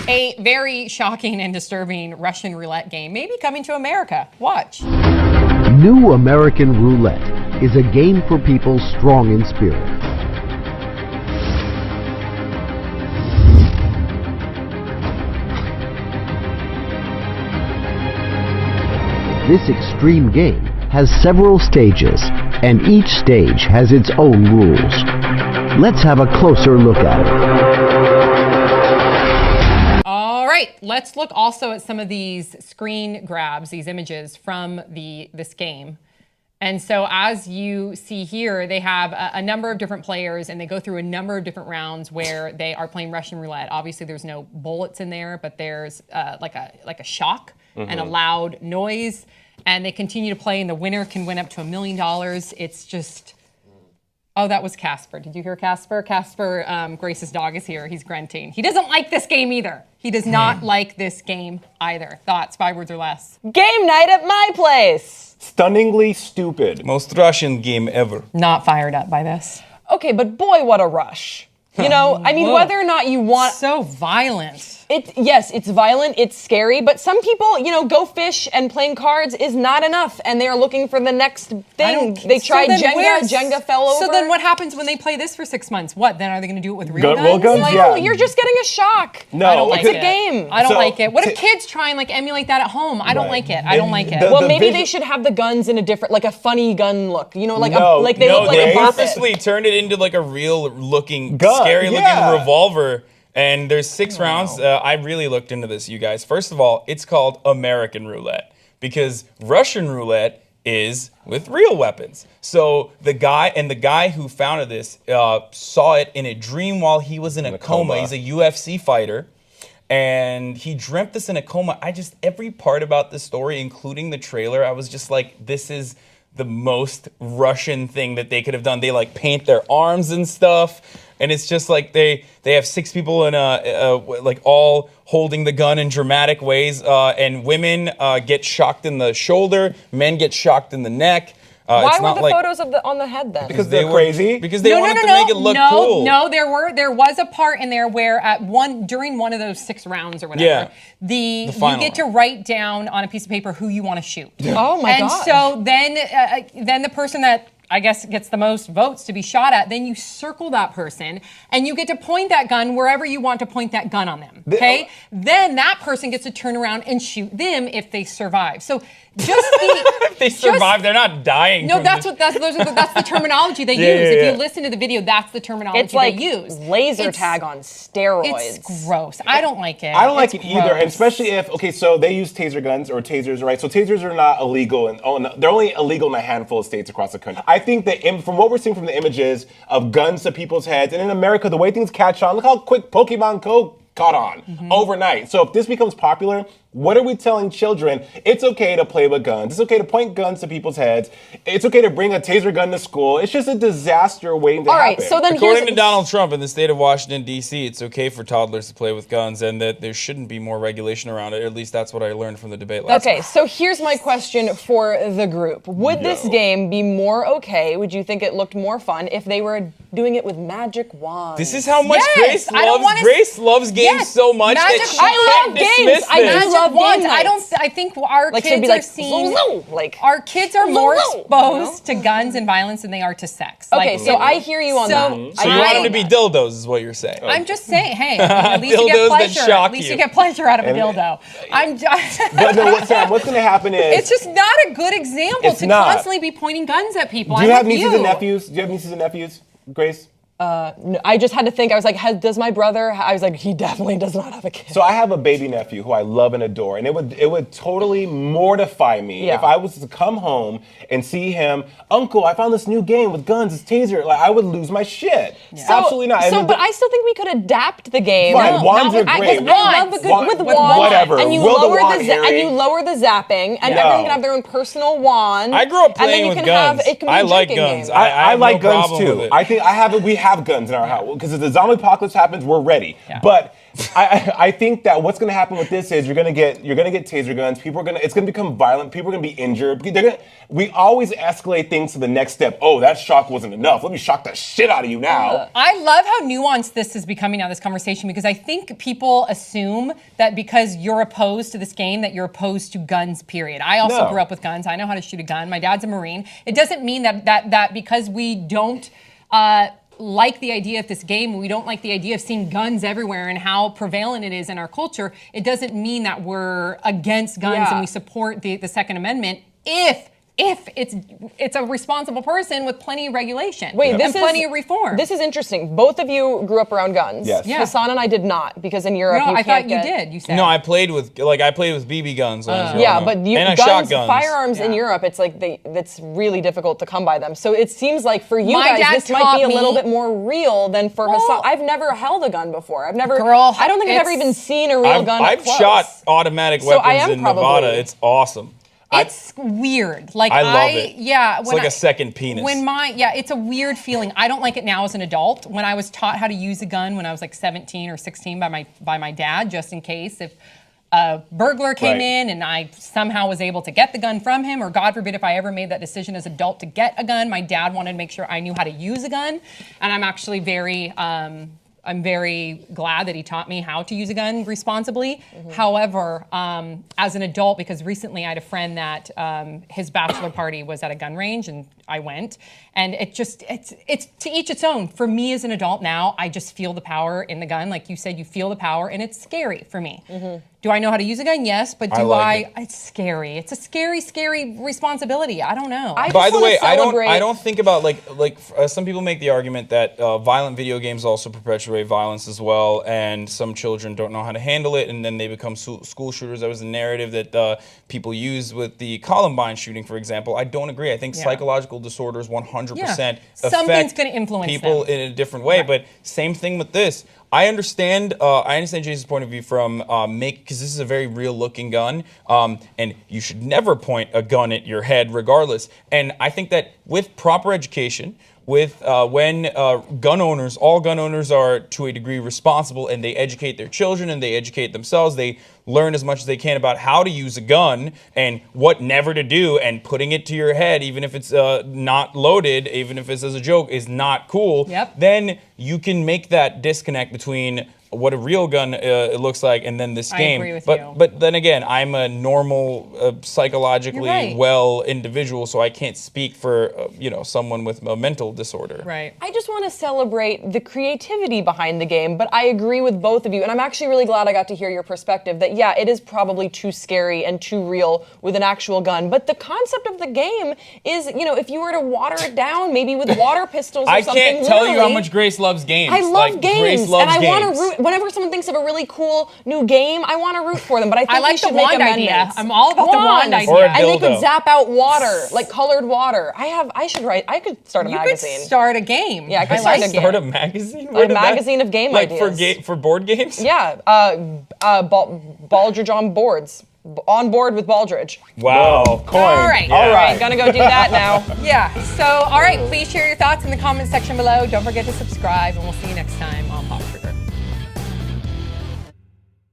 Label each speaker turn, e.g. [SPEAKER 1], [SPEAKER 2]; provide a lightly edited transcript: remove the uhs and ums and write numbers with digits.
[SPEAKER 1] A very shocking and disturbing Russian roulette game may be coming to America. Watch.
[SPEAKER 2] New American Roulette is a game for people strong in spirit. This extreme game has several stages, and each stage has its own rules. Let's have a closer look at it.
[SPEAKER 1] All right, let's look also at some of these screen grabs, these images from this game. And so as you see here, they have a number of different players, and they go through a number of different rounds where they are playing Russian roulette. Obviously, there's no bullets in there, but there's like a shock and a loud noise. And they continue to play, and the winner can win up to $1 million. It's just, oh, that was Casper. Did you hear Casper? Casper, Grace's dog is here. He's grunting. He doesn't like this game either. He does not like this game either. Thoughts, 5 words or less?
[SPEAKER 3] Game night at my place.
[SPEAKER 4] Stunningly stupid.
[SPEAKER 5] Most Russian game ever.
[SPEAKER 1] Not fired up by this.
[SPEAKER 3] Okay, but boy, what a rush. You know, I mean, whether or not you want...
[SPEAKER 1] So violent.
[SPEAKER 3] Yes, it's violent, it's scary, but some people, you know, go fish and playing cards is not enough, and they are looking for the next thing. They tried Jenga fell over.
[SPEAKER 1] So then what happens when they play this for 6 months? What, then are they going to do it with real guns?
[SPEAKER 4] guns?
[SPEAKER 3] Like,
[SPEAKER 4] Yeah.
[SPEAKER 3] you're just getting a shock.
[SPEAKER 4] No,
[SPEAKER 1] I don't like
[SPEAKER 3] it's
[SPEAKER 1] it.
[SPEAKER 3] a game.
[SPEAKER 1] I don't like it. What if kids try and like emulate that at home? I don't like it. I don't like it.
[SPEAKER 3] Well, maybe they should have the guns in a different, like a funny gun look. You know, like they look like
[SPEAKER 5] they
[SPEAKER 3] a puppet.
[SPEAKER 5] purposely turned it into like a real looking,
[SPEAKER 4] Gun,
[SPEAKER 5] scary looking
[SPEAKER 4] yeah.
[SPEAKER 5] revolver. And there's 6 rounds. I really looked into this, you guys. First of all, it's called American roulette because Russian roulette is with real weapons. So the guy who founded this saw it in a dream while he was in a coma. He's a UFC fighter. And he dreamt this in a coma. Every part about the story, including the trailer, I was just like, this is the most Russian thing that they could have done. They like paint their arms and stuff. And it's just like they have 6 people in like all holding the gun in dramatic ways. And women get shocked in the shoulder. Men get shocked in the neck.
[SPEAKER 3] Why were the photos on the head then?
[SPEAKER 4] Because they're crazy.
[SPEAKER 5] Because they wanted to make it look cool.
[SPEAKER 1] No, there was a part in there where during one of those 6 rounds or whatever, you get to write down on a piece of paper who you want to shoot.
[SPEAKER 3] Oh my god!
[SPEAKER 1] And so then the person that I guess gets the most votes to be shot at, then you circle that person and you get to point that gun wherever you want to point that gun on them. Okay? Then that person gets to turn around and shoot them if they survive. So just
[SPEAKER 5] if they survive, they're not dying.
[SPEAKER 1] No, that's the terminology they use. If you listen to the video, that's the terminology they use.
[SPEAKER 3] It's like laser tag on steroids.
[SPEAKER 1] It's gross. I don't like it.
[SPEAKER 4] I don't like it either, and especially if so they use taser guns or tasers, right? So tasers are not illegal, and they're only illegal in a handful of states across the country. I think that from what we're seeing from the images of guns to people's heads, and in America, the way things catch on, look how quick Pokemon Go caught on overnight. So if this becomes popular, what are we telling children? It's okay to play with guns. It's okay to point guns to people's heads. It's okay to bring a taser gun to school. It's just a disaster waiting to happen.
[SPEAKER 3] All right, so then
[SPEAKER 5] according to Donald Trump in the state of Washington, D.C., it's okay for toddlers to play with guns and that there shouldn't be more regulation around it. At least that's what I learned from the debate last night.
[SPEAKER 3] Okay, so here's my question for the group. Would this game be more okay? Would you think it looked more fun if they were doing it with magic wands?
[SPEAKER 5] This is how much Grace loves games so much that she
[SPEAKER 3] I love games. I do love
[SPEAKER 1] wands.
[SPEAKER 3] games.
[SPEAKER 1] I think our kids are seeing. Our kids are more exposed to guns and violence than they are to sex.
[SPEAKER 3] Okay, so I hear you on that.
[SPEAKER 5] So you want them to be dildos, is what you're saying.
[SPEAKER 1] I'm just saying, hey, at least you get pleasure. At least you get pleasure out of a dildo.
[SPEAKER 4] But no, Sam, what's going to happen is
[SPEAKER 1] it's just not a good example to constantly be pointing guns at people.
[SPEAKER 4] Do you have nieces and nephews? Do you have nieces and nephews, Grace?
[SPEAKER 3] No, I just had to think. I was like, does my brother? I was like, he definitely does not have a kid.
[SPEAKER 4] So I have a baby nephew who I love and adore, and it would totally mortify me if I was to come home and see him, Uncle, I found this new game with guns, it's taser. Like, I would lose my shit. Absolutely not.
[SPEAKER 3] But I still think we could adapt the game.
[SPEAKER 4] Fine, wands are great.
[SPEAKER 3] I love with wands.
[SPEAKER 4] Whatever.
[SPEAKER 3] And you lower the zapping, and everyone can have their own personal wand.
[SPEAKER 5] I grew up playing with guns. I like guns.
[SPEAKER 4] I like guns too. I think we have have guns in our house because if the zombie apocalypse happens, we're ready. Yeah. But I think that what's going to happen with this is you're going to get taser guns. It's going to become violent. People are going to be injured. We always escalate things to the next step. Oh, that shock wasn't enough. Let me shock the shit out of you now.
[SPEAKER 1] I love how nuanced this is becoming now, this conversation, because I think people assume that because you're opposed to this game that you're opposed to guns, period. I also grew up with guns. I know how to shoot a gun. My dad's a Marine. It doesn't mean that because we don't like the idea of this game, we don't like the idea of seeing guns everywhere and how prevalent it is in our culture, it doesn't mean that we're against guns and we support the Second Amendment if it's a responsible person with plenty of regulation and plenty of reform.
[SPEAKER 3] This is interesting. Both of you grew up around guns.
[SPEAKER 4] Yes.
[SPEAKER 3] Yeah. Hassan and I did not, because in Europe
[SPEAKER 1] No,
[SPEAKER 3] you
[SPEAKER 1] I
[SPEAKER 3] can't
[SPEAKER 1] thought you did. You said
[SPEAKER 5] No, I played with BB guns. When I was growing
[SPEAKER 3] yeah,
[SPEAKER 5] up.
[SPEAKER 3] but
[SPEAKER 5] and
[SPEAKER 3] guns,
[SPEAKER 5] shotguns.
[SPEAKER 3] firearms in Europe, it's like it's really difficult to come by them. So it seems like for you
[SPEAKER 1] My
[SPEAKER 3] guys,
[SPEAKER 1] dad
[SPEAKER 3] this might be a
[SPEAKER 1] taught
[SPEAKER 3] little
[SPEAKER 1] me-
[SPEAKER 3] bit more real than for Hassan. I've never held a gun before. I don't think I've ever even seen a real gun.
[SPEAKER 5] I've
[SPEAKER 3] up close.
[SPEAKER 5] shot automatic
[SPEAKER 3] So I
[SPEAKER 5] weapons
[SPEAKER 3] am
[SPEAKER 5] in
[SPEAKER 3] probably-
[SPEAKER 5] Nevada. It's awesome.
[SPEAKER 1] It's weird. Like
[SPEAKER 5] I love it.
[SPEAKER 1] Yeah.
[SPEAKER 5] It's like a second penis.
[SPEAKER 1] It's a weird feeling. I don't like it now as an adult. When I was taught how to use a gun when I was like 17 or 16 by my dad, just in case if a burglar came in and I somehow was able to get the gun from him, or God forbid if I ever made that decision as an adult to get a gun, my dad wanted to make sure I knew how to use a gun. And I'm actually I'm very glad that he taught me how to use a gun responsibly. However, as an adult, because recently I had a friend that his bachelor party was at a gun range and I went, and it's to each its own. For me as an adult now, I just feel the power in the gun. Like you said, you feel the power, and it's scary for me. Do I know how to use a gun? Yes, but it's scary. It's a scary, scary responsibility. I don't know.
[SPEAKER 5] By the way, I don't think about like some people make the argument that violent video games also perpetuate violence as well, and some children don't know how to handle it, and then they become school shooters. That was a narrative that people use with the Columbine shooting, for example. I don't agree. I think psychological disorders 100%
[SPEAKER 1] Something's going to influence
[SPEAKER 5] people
[SPEAKER 1] them.
[SPEAKER 5] in a different way. But same thing with this. I understand Jason's point of view from because this is a very real-looking gun, and you should never point a gun at your head, regardless. And I think that with proper education, with when all gun owners are to a degree responsible, and they educate their children and they educate themselves, they learn as much as they can about how to use a gun and what never to do, and putting it to your head, even if it's not loaded, even if it's as a joke, is not cool. Then you can make that disconnect between what a real gun it looks like and then this game.
[SPEAKER 1] I agree with you.
[SPEAKER 5] But then again, I'm a normal, psychologically well individual, so I can't speak for someone with a mental disorder.
[SPEAKER 1] Right.
[SPEAKER 3] I just want to celebrate the creativity behind the game, but I agree with both of you, and I'm actually really glad I got to hear your perspective that it is probably too scary and too real with an actual gun, but the concept of the game is, if you were to water it down, maybe with water pistols or something.
[SPEAKER 5] I can't tell you how much Grace loves games.
[SPEAKER 3] I love games,
[SPEAKER 5] Grace loves
[SPEAKER 3] and I want
[SPEAKER 5] games.
[SPEAKER 3] to root. Whenever someone thinks of a really cool new game, I want to root for them. But I think
[SPEAKER 1] I like
[SPEAKER 3] we should
[SPEAKER 1] the
[SPEAKER 3] make
[SPEAKER 1] wand
[SPEAKER 3] amendments.
[SPEAKER 1] idea. I'm all about the wand idea.
[SPEAKER 5] Or a
[SPEAKER 3] And they could
[SPEAKER 5] dildo.
[SPEAKER 3] zap out water, like colored water. I could start a
[SPEAKER 1] You
[SPEAKER 3] magazine.
[SPEAKER 1] could start a game.
[SPEAKER 3] Yeah, I could
[SPEAKER 1] like
[SPEAKER 3] start
[SPEAKER 5] a magazine?
[SPEAKER 3] A magazine of game ideas.
[SPEAKER 5] For board games?
[SPEAKER 3] Yeah, Baldridge on boards. On board with Baldridge.
[SPEAKER 5] Wow.
[SPEAKER 4] Coin.
[SPEAKER 1] All right.
[SPEAKER 3] All right, gonna go do that now.
[SPEAKER 1] Yeah. So, all right. Please share your thoughts in the comment section below. Don't forget to subscribe, and we'll see you next time on Pop 3.